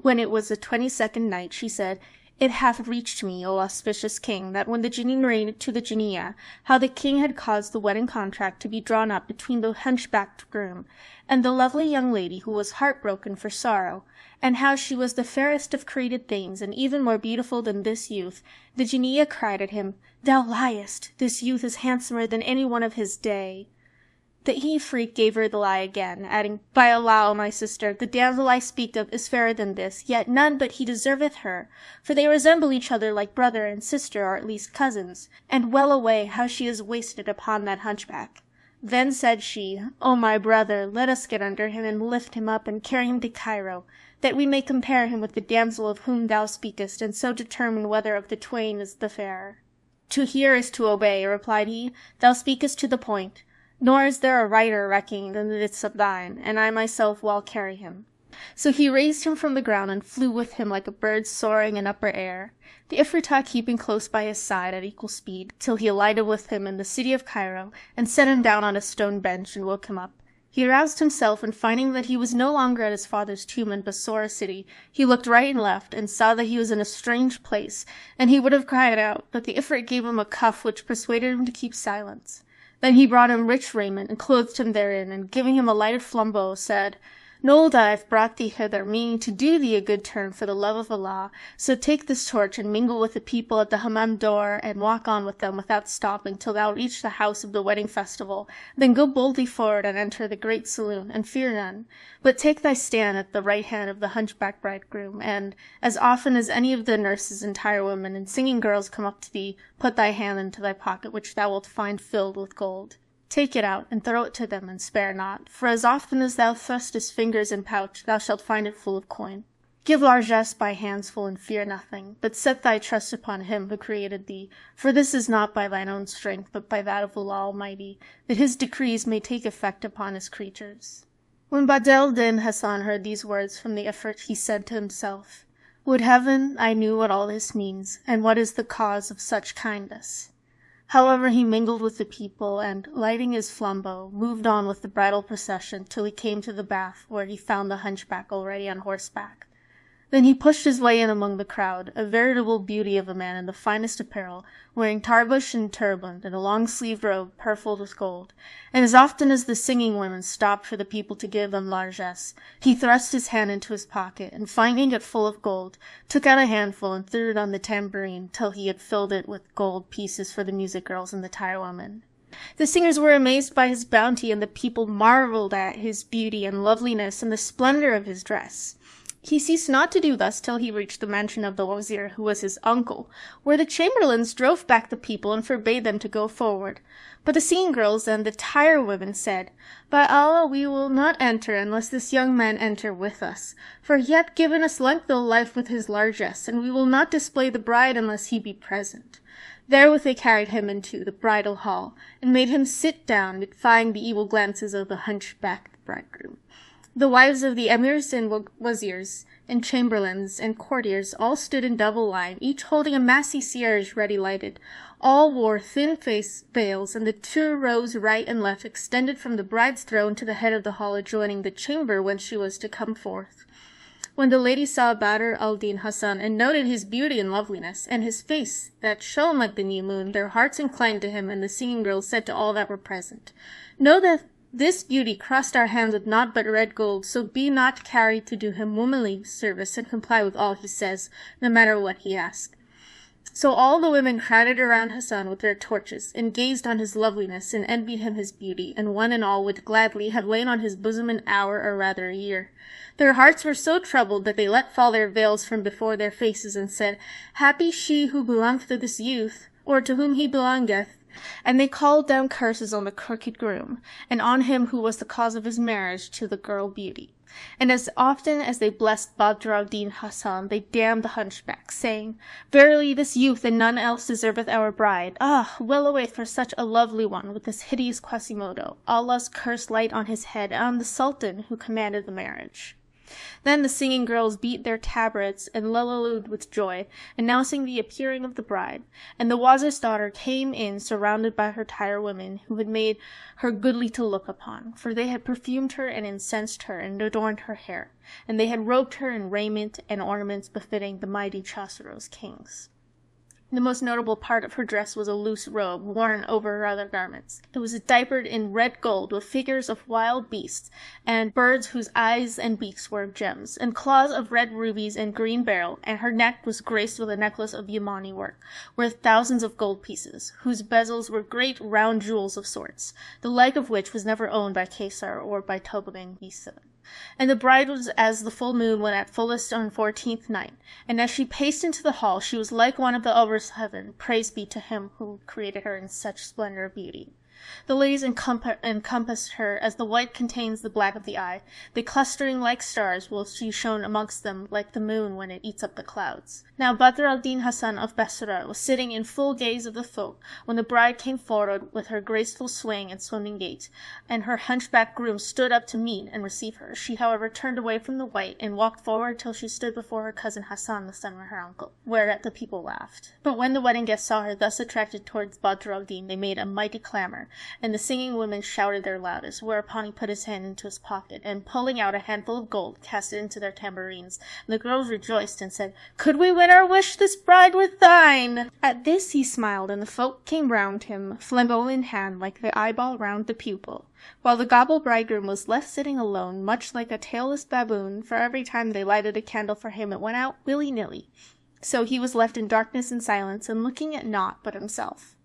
When it was the 22nd night, she said, "It hath reached me, O auspicious king, that when the Jinnee narrated to the Jinniyah how the king had caused the wedding contract to be drawn up between the hunchbacked groom and the lovely young lady who was heartbroken for sorrow, and how she was the fairest of created things, and even more beautiful than this youth, the Jinniyah cried at him, 'Thou liest! This youth is handsomer than any one of his day.' The Ifrit gave her the lie again, adding, 'By Allah, O my sister, the damsel I speak of is fairer than this, yet none but he deserveth her, for they resemble each other like brother and sister, or at least cousins, and well away how she is wasted upon that hunchback.' Then said she, 'O my brother, let us get under him, and lift him up, and carry him to Cairo, that we may compare him with the damsel of whom thou speakest, and so determine whether of the twain is the fairer.' 'To hear is to obey,' replied he. 'Thou speakest to the point. Nor is there a righter recking than the midst of thine, and I myself will carry him.' So he raised him from the ground and flew with him like a bird soaring in upper air, the Ifritah keeping close by his side at equal speed, till he alighted with him in the city of Cairo, and set him down on a stone bench and woke him up. He aroused himself, and finding that he was no longer at his father's tomb in Bassora city, he looked right and left, and saw that he was in a strange place, and he would have cried out, but the Ifrit gave him a cuff which persuaded him to keep silence. Then he brought him rich raiment, and clothed him therein, and giving him a lighted flambeau, said, 'Know that I have brought thee hither, meaning to do thee a good turn for the love of Allah. So take this torch, and mingle with the people at the hammam door, and walk on with them without stopping till thou reach the house of the wedding festival. Then go boldly forward and enter the great saloon, and fear none. But take thy stand at the right hand of the hunchback bridegroom, and, as often as any of the nurses and tirewomen and singing girls come up to thee, put thy hand into thy pocket, which thou wilt find filled with gold. Take it out, and throw it to them, and spare not, for as often as thou thrustest fingers in pouch, thou shalt find it full of coin. Give largesse by handsful, and fear nothing, but set thy trust upon him who created thee, for this is not by thine own strength, but by that of Allah Almighty, that his decrees may take effect upon his creatures.' When Badr din Hasan heard these words from the Ifrit, he said to himself, 'Would heaven I knew what all this means, and what is the cause of such kindness.' However, he mingled with the people, and, lighting his flambeau, moved on with the bridal procession till he came to the bath, where he found the hunchback already on horseback. Then he pushed his way in among the crowd, a veritable beauty of a man in the finest apparel, wearing tarbush and turban, and a long-sleeved robe purfled with gold, and as often as the singing women stopped for the people to give them largesse, he thrust his hand into his pocket, and finding it full of gold, took out a handful and threw it on the tambourine till he had filled it with gold pieces for the music girls and the tirewomen. The singers were amazed by his bounty, and the people marveled at his beauty and loveliness and the splendor of his dress. He ceased not to do thus till he reached the mansion of the wazir, who was his uncle, where the chamberlains drove back the people and forbade them to go forward. But the singing girls and the tirewomen said, 'By Allah, we will not enter unless this young man enter with us, for he hath given us length of life with his largesse, and we will not display the bride unless he be present.' Therewith they carried him into the bridal hall, and made him sit down, defying the evil glances of the hunchbacked bridegroom. The wives of the emirs and wazirs, and chamberlains, and courtiers all stood in double line, each holding a massy cierge ready lighted. All wore thin face veils, and the 2 rows right and left extended from the bride's throne to the head of the hall adjoining the chamber whence she was to come forth. When the ladies saw Badr al-Din Hasan, and noted his beauty and loveliness, and his face that shone like the new moon, their hearts inclined to him, and the singing girls said to all that were present, 'Know that this beauty crossed our hands with naught but red gold, so be not carried to do him womanly service, and comply with all he says, no matter what he asks.' So all the women crowded around Hasan with their torches, and gazed on his loveliness, and envied him his beauty, and one and all would gladly have lain on his bosom an hour, or rather a year. Their hearts were so troubled that they let fall their veils from before their faces, and said, 'Happy she who belongeth to this youth, or to whom he belongeth.' And they called down curses on the crooked groom, and on him who was the cause of his marriage to the girl Beauty. And as often as they blessed Badr al-Din Hasan, they damned the hunchback, saying, 'Verily this youth and none else deserveth our bride. Ah, well away for such a lovely one with this hideous Quasimodo. Allah's curse light on his head, and on the Sultan who commanded the marriage.' Then the singing girls beat their tabrets and lullilooed with joy, announcing the appearing of the bride. And the wazir's daughter came in surrounded by her tirewomen, who had made her goodly to look upon, for they had perfumed her and incensed her and adorned her hair, and they had robed her in raiment and ornaments befitting the mighty Chosroes kings. The most notable part of her dress was a loose robe worn over her other garments. It was diapered in red gold with figures of wild beasts and birds whose eyes and beaks were of gems, and claws of red rubies and green beryl, and her neck was graced with a necklace of Yamani work, worth thousands of gold pieces, whose bezels were great round jewels of sorts, the like of which was never owned by Caesar or by Toboggan Visa. And the bride was as the full moon when at fullest on 14th night, and as she paced into the hall she was like one of the elvers of heaven, praise be to him who created her in such splendor of beauty. The ladies encompassed her as the white contains the black of the eye, they clustering like stars, while she shone amongst them like the moon when it eats up the clouds. Now Badr al-Din Hasan of Basra was sitting in full gaze of the folk, when the bride came forward with her graceful swing and swimming gait, and her hunchback groom stood up to meet and receive her. She, however, turned away from the white, and walked forward till she stood before her cousin Hasan, the son of her uncle, whereat the people laughed. But when the wedding guests saw her thus attracted towards Badr al-Din, they made a mighty clamour, and the singing women shouted their loudest, whereupon he put his hand into his pocket, and pulling out a handful of gold, cast it into their tambourines. And the girls rejoiced, and said, "Could we win our wish, this bride with thine?" At this he smiled, and the folk came round him, flambeau in hand, like the eyeball round the pupil, while the gobble bridegroom was left sitting alone, much like a tailless baboon, for every time they lighted a candle for him it went out willy-nilly. So he was left in darkness and silence, and looking at naught but himself.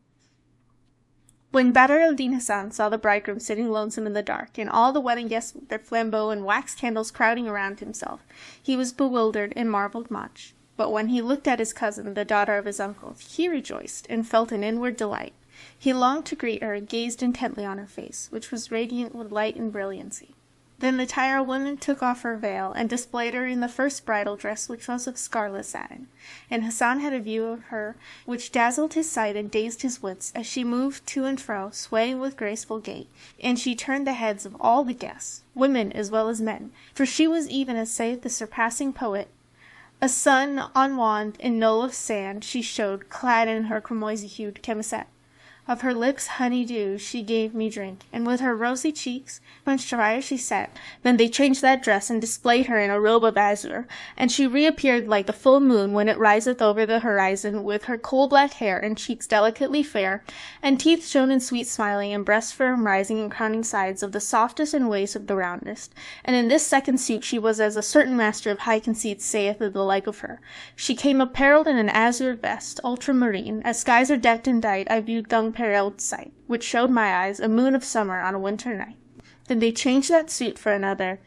When Badr al-Din Hasan saw the bridegroom sitting lonesome in the dark, and all the wedding guests with their flambeaux and wax candles crowding around himself, he was bewildered and marvelled much. But when he looked at his cousin, the daughter of his uncle, he rejoiced, and felt an inward delight. He longed to greet her, and gazed intently on her face, which was radiant with light and brilliancy. Then the tirewoman took off her veil, and displayed her in the first bridal dress, which was of scarlet satin. And Hasan had a view of her which dazzled his sight and dazed his wits, as she moved to and fro, swaying with graceful gait, and she turned the heads of all the guests, women as well as men, for she was even as saith the surpassing poet, "A sun on wand in knoll of sand she showed, clad in her cramoisy-hued chemisette. Of her lips honey-dew she gave me drink, and with her rosy cheeks quenched her eye as she sat. Then they changed that dress, and displayed her in a robe of azure, and she reappeared like the full moon when it riseth over the horizon, with her coal-black hair, and cheeks delicately fair, and teeth shown in sweet smiling, and breasts firm rising and crowning sides of the softest and waist of the roundest. And in this second suit she was as a certain master of high conceits saith of the like of her. She came apparelled in an azure vest, ultramarine, as skies are decked and dight, I viewed dung-parelled sight, which showed my eyes a moon of summer on a winter night. Then they changed that suit for another,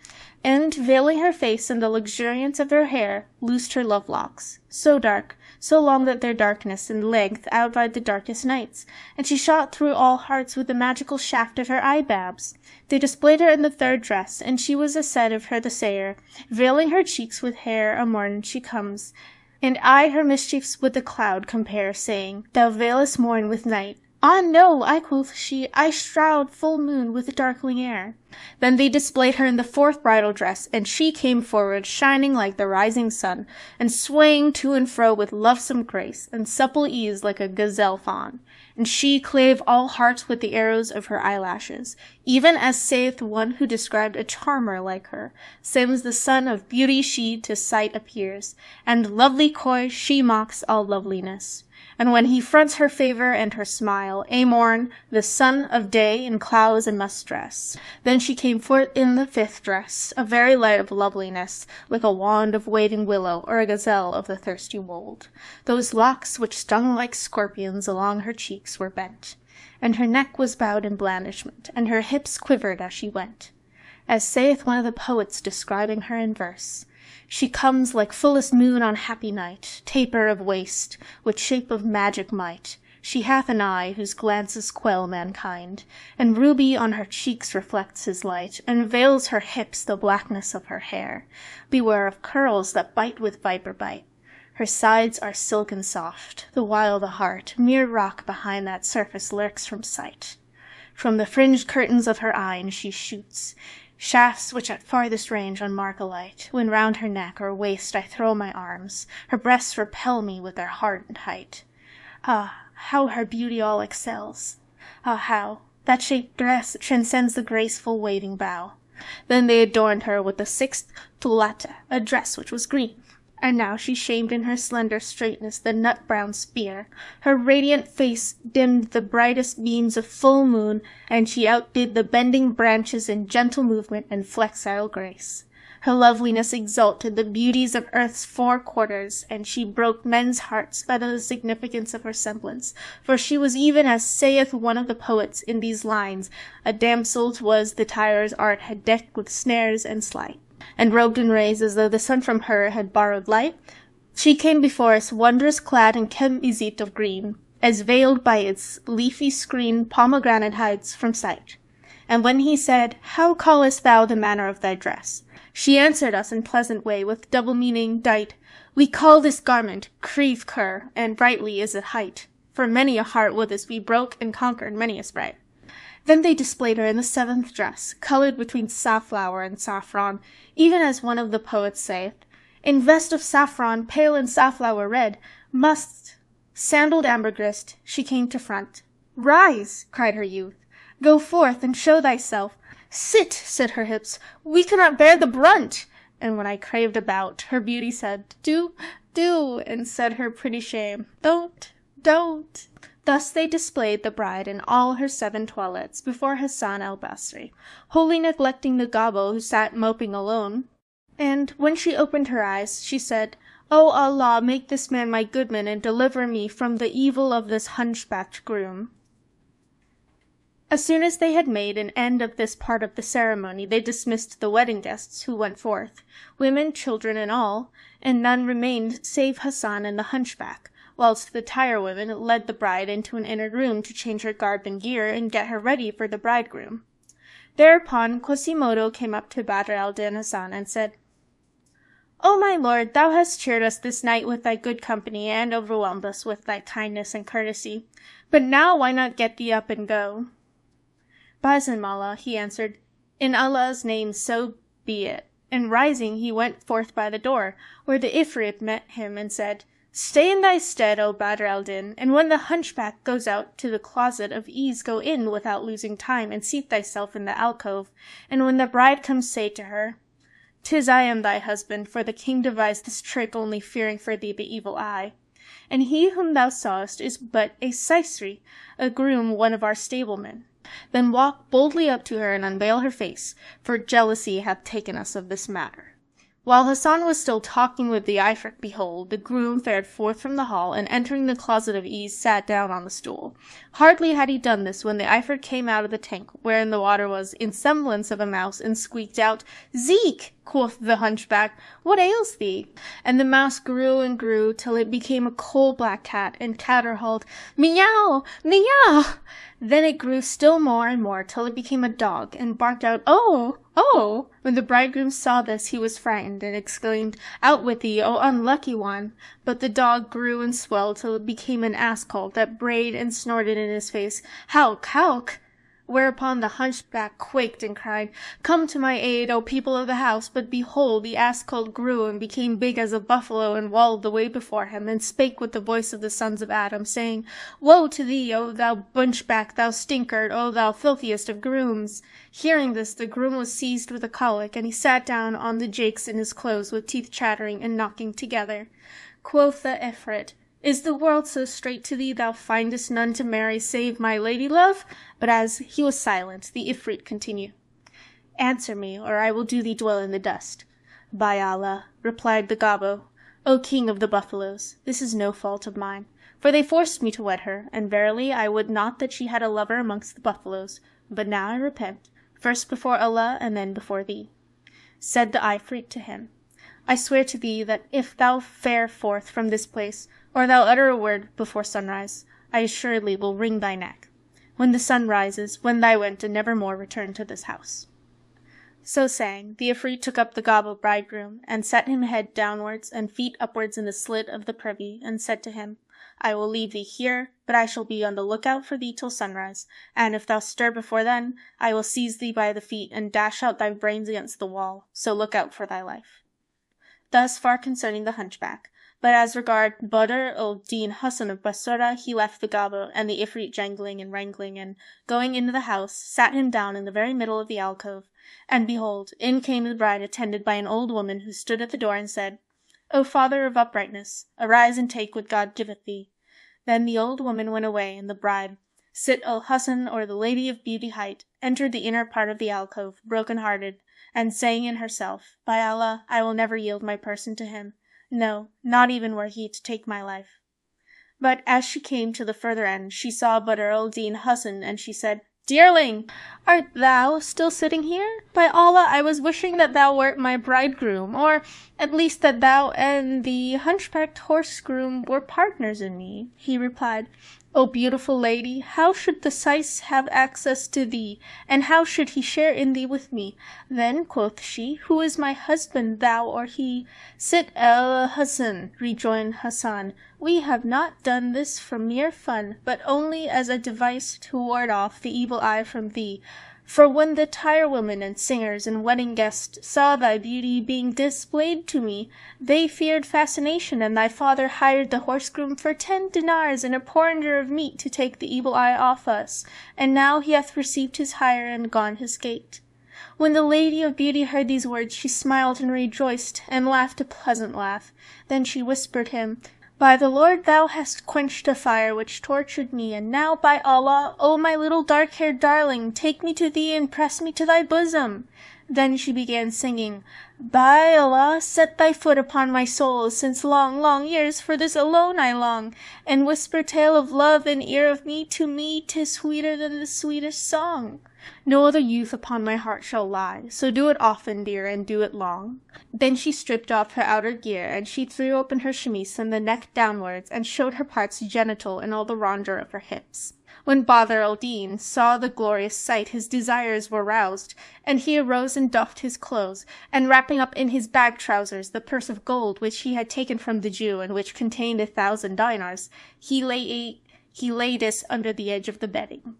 and, veiling her face in the luxuriance of her hair, loosed her love-locks, so dark, so long that their darkness and length outvied the darkest nights, and she shot through all hearts with the magical shaft of her eye-babs. They displayed her in the third dress, and she was as said of her the sayer, veiling her cheeks with hair a morn she comes, and I her mischiefs with the cloud compare, saying, Thou veilest morn with night. Ah, no, I quoth she, I shroud full moon with darkling air. Then they displayed her in the fourth bridal dress, and she came forward, shining like the rising sun, and swaying to and fro with lovesome grace, and supple ease like a gazelle fawn. And she clave all hearts with the arrows of her eyelashes, even as saith one who described a charmer like her, sims the sun of beauty she to sight appears, and lovely coy she mocks all loveliness. And when he fronts her favour and her smile, Amorn, the son of day, in clouds and must dress. Then she came forth in the fifth dress, a very light of loveliness, like a wand of waving willow, or a gazelle of the thirsty wold. Those locks which stung like scorpions along her cheeks were bent, and her neck was bowed in blandishment, and her hips quivered as she went. As saith one of the poets describing her in verse, she comes like fullest moon on happy night, taper of waist, with shape of magic might. She hath an eye whose glances quell mankind, and ruby on her cheeks reflects his light, and veils her hips the blackness of her hair. Beware of curls that bite with viper bite. Her sides are silken soft, the while the heart, mere rock behind that surface, lurks from sight. From the fringed curtains of her eyne she shoots. Shafts which at farthest range unmark a light, when round her neck or waist I throw my arms, her breasts repel me with their ardent height. Ah, how her beauty all excels! Ah, how that shaped dress transcends the graceful waving bough! Then they adorned her with the sixth tulata, a dress which was green. And now she shamed in her slender straightness the nut-brown spear. Her radiant face dimmed the brightest beams of full moon, and she outdid the bending branches in gentle movement and flexile grace. Her loveliness exalted the beauties of earth's four quarters, and she broke men's hearts by the significance of her semblance, for she was even as saith one of the poets in these lines, a damsel 'twas the tyrer's art had decked with snares and sleight. And robed in rays as though the sun from her had borrowed light, she came before us wondrous clad in chemizit of green, as veiled by its leafy screen pomegranate hides from sight. And when he said, "How callest thou the manner of thy dress?" she answered us in pleasant way with double meaning dight, "We call this garment creve coeur, and rightly is it hight, for many a heart with this we broke and conquered many a sprite." Then they displayed her in the seventh dress, coloured between safflower and saffron, even as one of the poets saith, "In vest of saffron, pale and safflower red, must sandaled ambergris, she came to front." "Rise," cried her youth, "go forth and show thyself." "Sit," said her hips, "we cannot bear the brunt." And when I craved about, her beauty said, "Do, do," and said her pretty shame, "Don't, don't." Thus they displayed the bride in all her 7 toilettes before Hassan al-Basri, wholly neglecting the gobbo who sat moping alone. And when she opened her eyes, she said, "O Allah, make this man my goodman and deliver me from the evil of this hunchbacked groom." As soon as they had made an end of this part of the ceremony, they dismissed the wedding guests, who went forth, women, children, and all, and none remained save Hassan and the hunchback, whilst the tire-women led the bride into an inner room to change her garb and gear and get her ready for the bridegroom. Thereupon Quasimodo came up to Badr al-Din Hasan and said, "O my lord, thou hast cheered us this night with thy good company and overwhelmed us with thy kindness and courtesy. But now why not get thee up and go?" "Basimala," he answered, "in Allah's name so be it." And rising he went forth by the door, where the Ifrit met him and said, "Stay in thy stead, O Badr al-Din, and when the hunchback goes out to the closet of ease, go in without losing time, and seat thyself in the alcove, and when the bride comes say to her, 'Tis I am thy husband, for the king devised this trick only fearing for thee the evil eye. And he whom thou sawest is but a Saisri, a groom, one of our stablemen. Then walk boldly up to her and unveil her face, for jealousy hath taken us of this matter." While Hassan was still talking with the Ifrit, behold, the groom fared forth from the hall, and entering the closet of ease, sat down on the stool. Hardly had he done this when the Ifrit came out of the tank, wherein the water was in semblance of a mouse, and squeaked out, "Zeke," quoth the hunchback, "what ails thee?" And the mouse grew and grew, till it became a coal-black cat, and caterhauled, "Meow! Meow!" Then it grew still more and more, till it became a dog, and barked out, "Oh! Oh!" When the bridegroom saw this, he was frightened, and exclaimed, "Out with thee, O unlucky one!" But the dog grew and swelled, till it became an ass-colt, that brayed and snorted in his face, "Howk! Howk!" Whereupon the hunchback quaked and cried, "Come to my aid, O people of the house!" But behold, the ass-colt grew and became big as a buffalo, and walled the way before him, and spake with the voice of the sons of Adam, saying, "Woe to thee, O thou bunchback, thou stinkard, O thou filthiest of grooms!" Hearing this, the groom was seized with a colic, and he sat down on the jakes in his clothes, with teeth chattering and knocking together. Quoth the Ifrit, "Is the world so strait to thee thou findest none to marry save my lady-love?" But as he was silent, the Ifrit continued, "Answer me, or I will do thee dwell in the dust." "By Allah," replied the gobbo, "O king of the buffaloes, this is no fault of mine, for they forced me to wed her, and verily I would not that she had a lover amongst the buffaloes, but now I repent, first before Allah and then before thee." Said the Ifrit to him, "I swear to thee that if thou fare forth from this place, or thou utter a word before sunrise, I assuredly will wring thy neck. When the sun rises, wend thy went, and never more return to this house." So saying, the Ifrit took up the gobbo bridegroom, and set him head downwards and feet upwards in the slit of the privy, and said to him, I will leave thee here, but I shall be on the lookout for thee till sunrise, and if thou stir before then, I will seize thee by the feet and dash out thy brains against the wall, so look out for thy life. Thus far concerning the hunchback. But as regard Badr al-Din Hasan of Bassorah, he left the gobbo and the Ifrit jangling and wrangling, and, going into the house, sat him down in the very middle of the alcove. And behold, in came the bride attended by an old woman who stood at the door and said, O father of uprightness, arise and take what God giveth thee. Then the old woman went away, and the bride, Sit al-Hasan, or the Lady of Beauty Hight, entered the inner part of the alcove, broken-hearted, and saying in herself, By Allah, I will never yield my person to him. No, not even were he to take my life. But as she came to the further end, she saw Badr al-Din Hasan, and she said, Dearling, art thou still sitting here? By Allah, I was wishing that thou wert my bridegroom, or at least that thou and the hunchbacked horse-groom were partners in me. He replied, O beautiful lady, how should the Sais have access to thee, and how should he share in thee with me? Then, quoth she, who is my husband, thou or he? Sit al-Hasan, rejoined Hasan, we have not done this for mere fun, but only as a device to ward off the evil eye from thee. For when the tirewomen and singers and wedding guests saw thy beauty being displayed to me, they feared fascination, and thy father hired the horse-groom for 10 dinars and a porringer of meat to take the evil eye off us, and now he hath received his hire and gone his gait. When the Lady of Beauty heard these words, she smiled and rejoiced, and laughed a pleasant laugh. Then she whispered him, By the Lord, thou hast quenched a fire which tortured me, and now, by Allah, O my little dark-haired darling, take me to thee and press me to thy bosom. Then she began singing, By Allah, set thy foot upon my soul, since long, long years for this alone I long, and whisper tale of love in ear of me, to me 'tis sweeter than the sweetest song. No other youth upon my heart shall lie, so do it often, dear, and do it long. Then she stripped off her outer gear, and she threw open her chemise from the neck downwards, and showed her parts genital and all the rondure of her hips. When Badr al-Din saw the glorious sight, his desires were roused, and he arose and doffed his clothes, and wrapping up in his bag trousers the purse of gold which he had taken from the Jew, and which contained 1,000 dinars, he laid this under the edge of the bedding.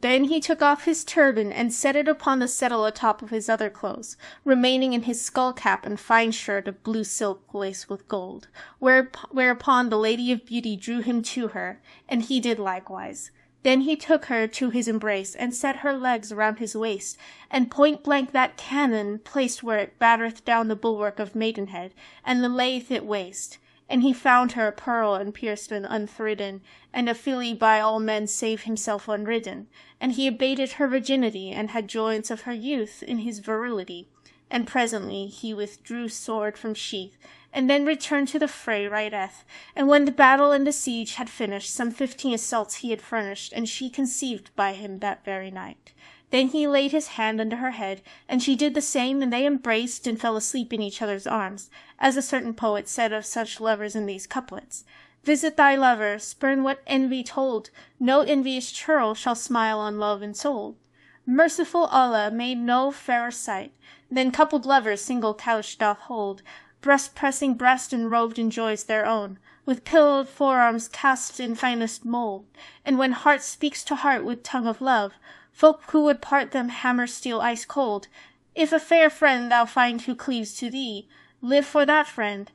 Then he took off his turban and set it upon the settle atop of his other clothes, remaining in his skull-cap and fine shirt of blue silk laced with gold, whereupon the Lady of Beauty drew him to her, and he did likewise. Then he took her to his embrace, and set her legs around his waist, and point-blank that cannon placed where it battereth down the bulwark of maidenhead, and the layeth it waste. And he found her a pearl and pierced and unthridden, and a filly by all men save himself unridden. And he abated her virginity, and had joyance of her youth in his virility. And presently he withdrew sword from sheath, and then returned to the fray right eth. And when the battle and the siege had finished, some 15 assaults he had furnished, and she conceived by him that very night. Then he laid his hand under her head, and she did the same, and they embraced and fell asleep in each other's arms, as a certain poet said of such lovers in these couplets. Visit thy lover, spurn what envy told, no envious churl shall smile on love and soul. Merciful Allah made no fairer sight than coupled lovers single couch doth hold, breast pressing breast and robed in joys their own, with pillowed forearms cast in finest mould, and when heart speaks to heart with tongue of love, folk who would part them hammer steel ice cold. If a fair friend thou find who cleaves to thee, live for that friend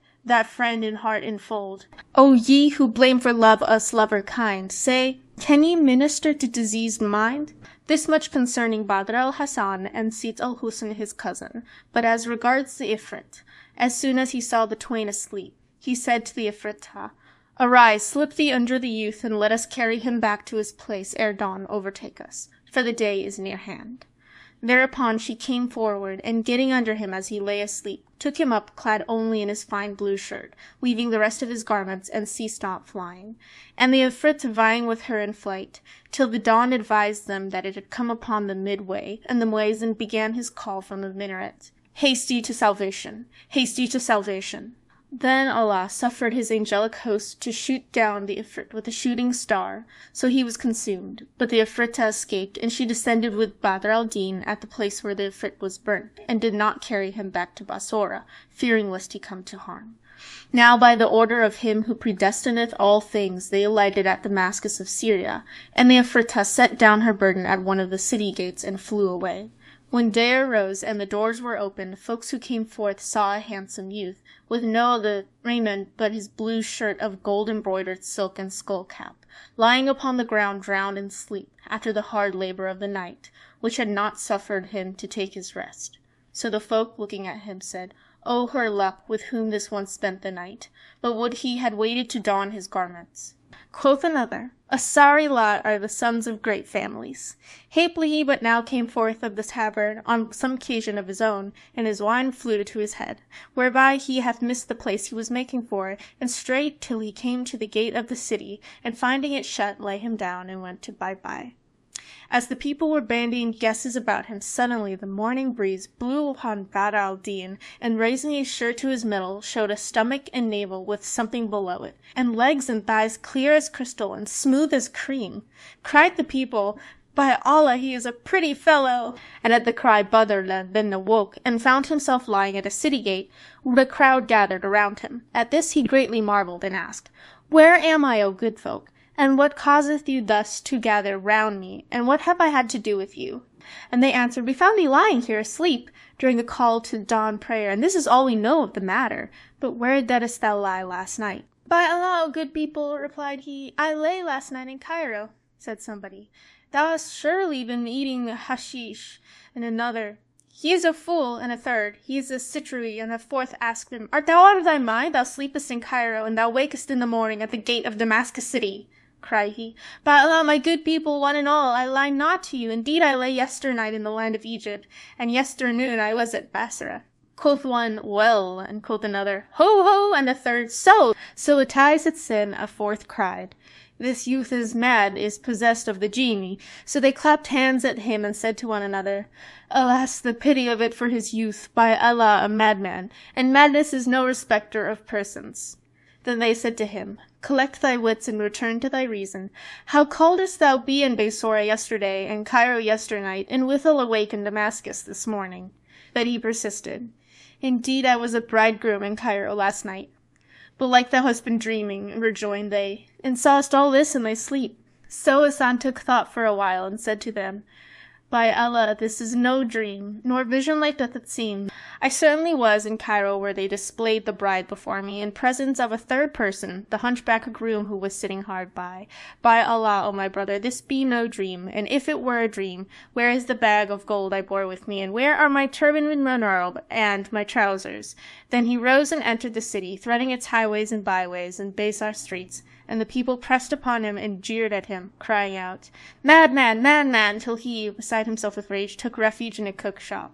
in heart enfold. O ye who blame for love us lover kind, say, can ye minister to diseased mind? This much concerning Badr al-Hasan and Sit al-Husn his cousin. But as regards the Ifrit, as soon as he saw the twain asleep, he said to the Ifritah, Arise, slip thee under the youth, and let us carry him back to his place ere dawn overtake us, for the day is near hand. Thereupon she came forward, and getting under him as he lay asleep, took him up clad only in his fine blue shirt, weaving the rest of his garments, and ceased not flying. And the Ifrit vying with her in flight, till the dawn advised them that it had come upon them midway, and the muezzin began his call from the minaret. Haste ye to salvation! Haste ye to salvation! Then Allah suffered his angelic host to shoot down the Ifrit with a shooting star, so he was consumed. But the Ifritah escaped, and she descended with Badr al-Din at the place where the Ifrit was burnt, and did not carry him back to Bassorah, fearing lest he come to harm. Now by the order of him who predestineth all things, they alighted at Damascus of Syria, and the Ephratah set down her burden at one of the city gates, and flew away. When day arose, and the doors were opened, folks who came forth saw a handsome youth, with no other raiment but his blue shirt of gold-embroidered silk and skull-cap, lying upon the ground drowned in sleep, after the hard labor of the night, which had not suffered him to take his rest. So the folk, looking at him, said, O her luck, with whom this one spent the night! But would he had waited to don his garments. Quoth another, A sorry lot are the sons of great families. Haply he but now came forth of the tavern on some occasion of his own, and his wine flew to his head, whereby he hath missed the place he was making for, and strayed till he came to the gate of the city, and finding it shut, lay him down, and went to bye-bye. As the people were bandying guesses about him, suddenly the morning breeze blew upon Badr al-Din, and raising his shirt to his middle, showed a stomach and navel with something below it, and legs and thighs clear as crystal and smooth as cream. Cried the people, By Allah, he is a pretty fellow! And at the cry Badr then awoke, and found himself lying at a city gate, with a crowd gathered around him. At this he greatly marvelled, and asked, Where am I, O good folk? And what causeth you thus to gather round me, and what have I had to do with you? And they answered, We found thee lying here asleep during the call to dawn prayer, and this is all we know of the matter. But where didst thou lie last night? By Allah, O good people, replied he, I lay last night in Cairo. Said somebody, Thou hast surely been eating hashish. And another, He is a fool. And a third, He is a citrui. And a fourth asked him, Art thou out of thy mind? Thou sleepest in Cairo, and thou wakest in the morning at the gate of Damascus city. Cried he, By Allah, my good people, one and all, I lie not to you. Indeed, I lay yesternight in the land of Egypt, and yesternoon I was at Basra. Quoth one, Well, and quoth another, Ho, ho, and a third, So a tie said sin, a fourth cried, This youth is mad, is possessed of the genie. So they clapped hands at him, and said to one another, Alas, the pity of it for his youth, by Allah, a madman, and madness is no respecter of persons. Then they said to him, Collect thy wits and return to thy reason. How calledst thou be in Basora yesterday, and Cairo yesternight, and withal awake in Damascus this morning? But he persisted, Indeed, I was a bridegroom in Cairo last night. Belike thou hast been dreaming, rejoined they, and sawest all this in thy sleep. So Hasan took thought for a while, and said to them, By Allah, this is no dream, nor vision like doth it seem. I certainly was in Cairo, where they displayed the bride before me, in presence of a third person, the hunchback groom who was sitting hard by. By Allah, O my brother, this be no dream, and if it were a dream, where is the bag of gold I bore with me, and where are my turban and my robe, and my trousers? Then he rose and entered the city, threading its highways and byways, and bazaar streets, and the people pressed upon him and jeered at him, crying out, Madman, madman, till he, beside himself with rage, took refuge in a cook shop.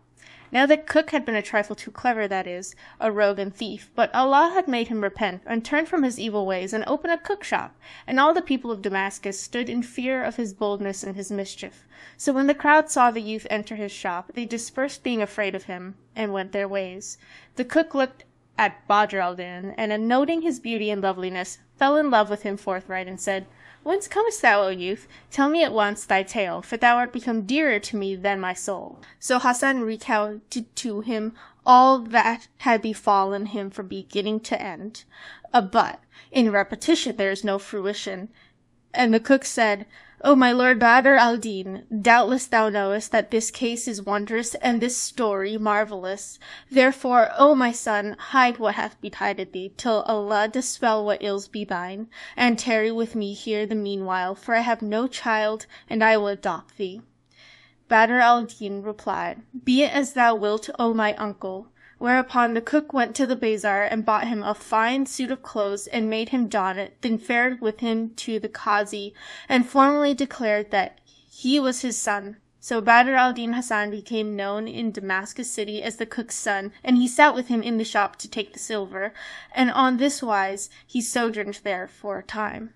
Now the cook had been a trifle too clever, that is, a rogue and thief, but Allah had made him repent, and turn from his evil ways, and open a cook shop, and all the people of Damascus stood in fear of his boldness and his mischief. So when the crowd saw the youth enter his shop, they dispersed being afraid of him, and went their ways. The cook looked at Badr al-Din, and noting his beauty and loveliness, fell in love with him forthright, and said, Whence comest thou, O youth? Tell me at once thy tale, for thou art become dearer to me than my soul. So Hasan recounted to him all that had befallen him from beginning to end. But in repetition there is no fruition. And the cook said, O my lord Badr al-Din, doubtless thou knowest that this case is wondrous, and this story marvellous. Therefore, O my son, hide what hath betided thee, till Allah dispel what ills be thine, and tarry with me here the meanwhile, for I have no child, and I will adopt thee. Badr al-Din replied, Be it as thou wilt, O my uncle. Whereupon the cook went to the bazaar and bought him a fine suit of clothes and made him don it, then fared with him to the Qazi, and formally declared that he was his son. So Badr al-Din Hasan became known in Damascus city as the cook's son, and he sat with him in the shop to take the silver, and on this wise he sojourned there for a time.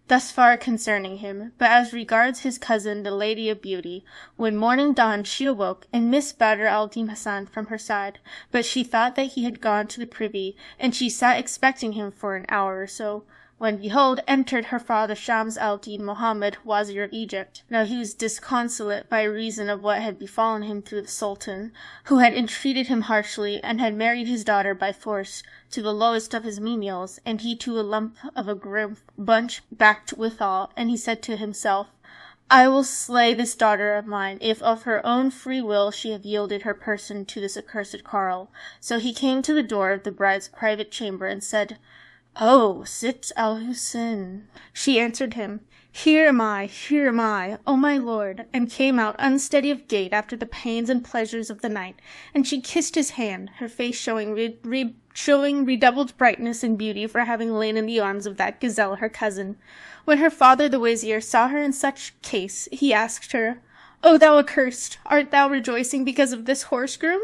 Thus far concerning him, but as regards his cousin, the Lady of Beauty, when morning dawned she awoke, and missed Badr al-Din Hasan from her side, but she thought that he had gone to the privy, and she sat expecting him for an hour or so. when behold, entered her father Shams al-Din Mohammed, Wazir of Egypt. Now he was disconsolate by reason of what had befallen him through the Sultan, who had entreated him harshly, and had married his daughter by force to the lowest of his menials, and he to a lump of a grim bunch backed withal, and he said to himself, I will slay this daughter of mine, if of her own free will she have yielded her person to this accursed quarrel. So he came to the door of the bride's private chamber, and said, Oh, Sitt al-Husn. She answered him, Here am I, O my lord, and came out unsteady of gait after the pains and pleasures of the night. And she kissed his hand, her face showing redoubled brightness and beauty for having lain in the arms of that gazelle her cousin. When her father the wazir saw her in such case, he asked her, O thou accursed, art thou rejoicing because of this horse-groom?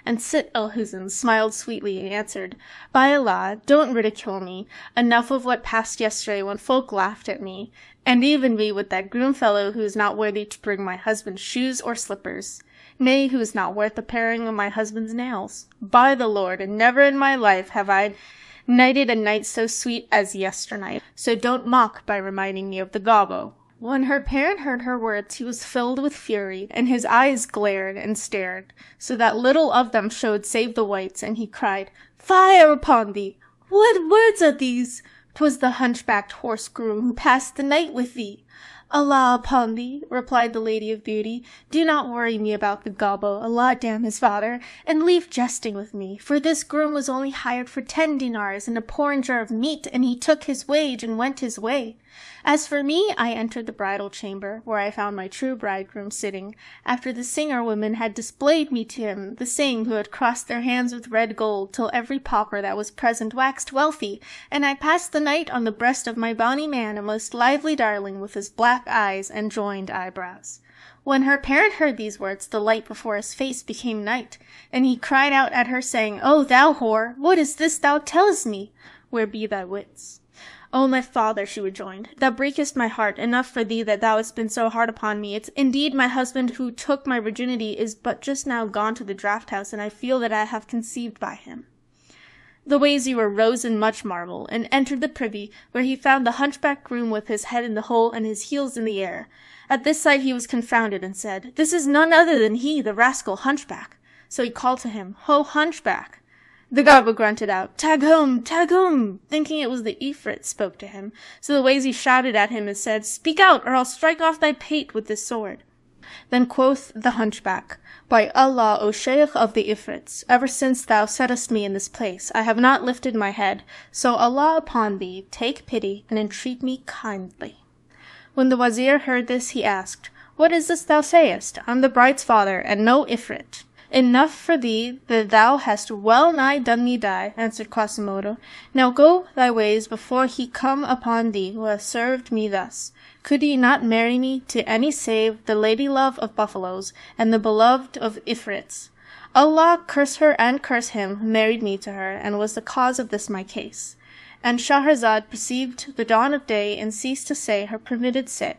And Sitt al-Husn smiled sweetly and answered, By Allah, don't ridicule me. Enough of what passed yesterday when folk laughed at me, and even me with that groom fellow who is not worthy to bring my husband shoes or slippers, nay, who is not worth the paring of my husband's nails. By the Lord, and never in my life have I nighted a night so sweet as yesternight. So don't mock by reminding me of the gobbo. When her parent heard her words, he was filled with fury, and his eyes glared and stared, so that little of them showed save the whites, and he cried, Fire upon thee! What words are these? 'Twas the hunchbacked horse-groom who passed the night with thee. Allah upon thee, replied the Lady of Beauty, do not worry me about the gobbo, Allah damn his father, and leave jesting with me, for this groom was only hired for 10 dinars and a porringer of meat, and he took his wage and went his way. As for me, I entered the bridal chamber, where I found my true bridegroom sitting, after the singer women had displayed me to him, the same who had crossed their hands with red gold, till every pauper that was present waxed wealthy, and I passed the night on the breast of my bonny man, a most lively darling, with his black eyes and joined eyebrows. When her parent heard these words, the light before his face became night, and he cried out at her, saying, O thou whore, what is this thou tellest me? Where be thy wits? O my father, she rejoined, thou breakest my heart. Enough for thee that thou hast been so hard upon me. It's indeed my husband who took my virginity is but just now gone to the draught-house, and I feel that I have conceived by him. The wazir arose in much marvel, and entered the privy, where he found the hunchback groom with his head in the hole and his heels in the air. At this sight he was confounded, and said, This is none other than he, the rascal hunchback. So he called to him, Ho, hunchback! The gobbo grunted out, Tagum, Tagum, thinking it was the Ifrit spoke to him. So the wazir shouted at him and said, Speak out, or I'll strike off thy pate with this sword. Then quoth the hunchback, By Allah, O Shaykh of the Ifrits, ever since thou settest me in this place, I have not lifted my head, so Allah upon thee, take pity, and entreat me kindly. When the wazir heard this, he asked, What is this thou sayest? I'm the bride's father, and no Ifrit. Enough for thee that thou hast well nigh done me die, answered Quasimodo. Now go thy ways before he come upon thee who has served me thus. Could he not marry me to any save the lady-love of buffaloes, and the beloved of Ifrits? Allah curse her and curse him who married me to her, and was the cause of this my case. And Shahrazad perceived the dawn of day, and ceased to say her permitted say.